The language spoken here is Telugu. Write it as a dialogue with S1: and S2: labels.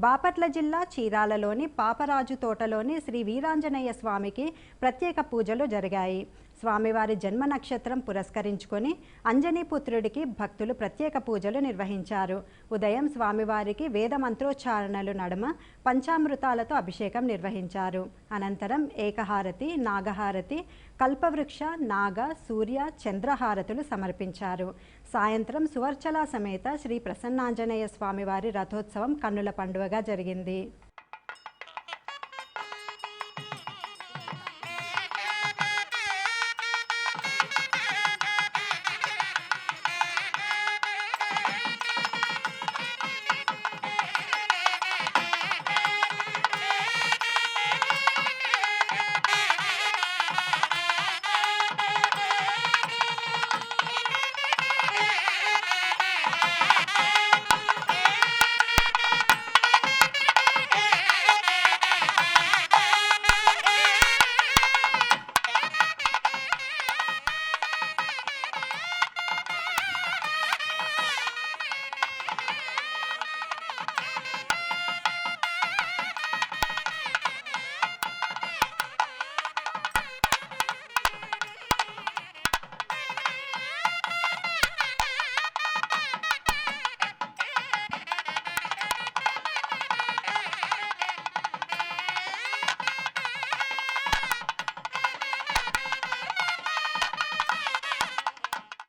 S1: బాపట్ల జిల్లా చీరాలలోని పాపరాజు తోటలోని శ్రీ వీరాంజనేయ స్వామికి ప్రత్యేక పూజలు జరిగాయి. స్వామివారి జన్మ నక్షత్రం పురస్కరించుకొని అంజనీపుత్రుడికి భక్తులు ప్రత్యేక పూజలు నిర్వహించారు. ఉదయం స్వామివారికి వేద మంత్రోచ్చారణలు నడుమ పంచామృతాలతో అభిషేకం నిర్వహించారు. అనంతరం ఏకహారతి, నాగహారతి, కల్పవృక్ష, నాగ, సూర్య, చంద్రహారతులు సమర్పించారు. సాయంత్రం సువర్చల సమేత శ్రీ ప్రసన్నాంజనేయ స్వామివారి రథోత్సవం కన్నుల పండుగగా జరిగింది.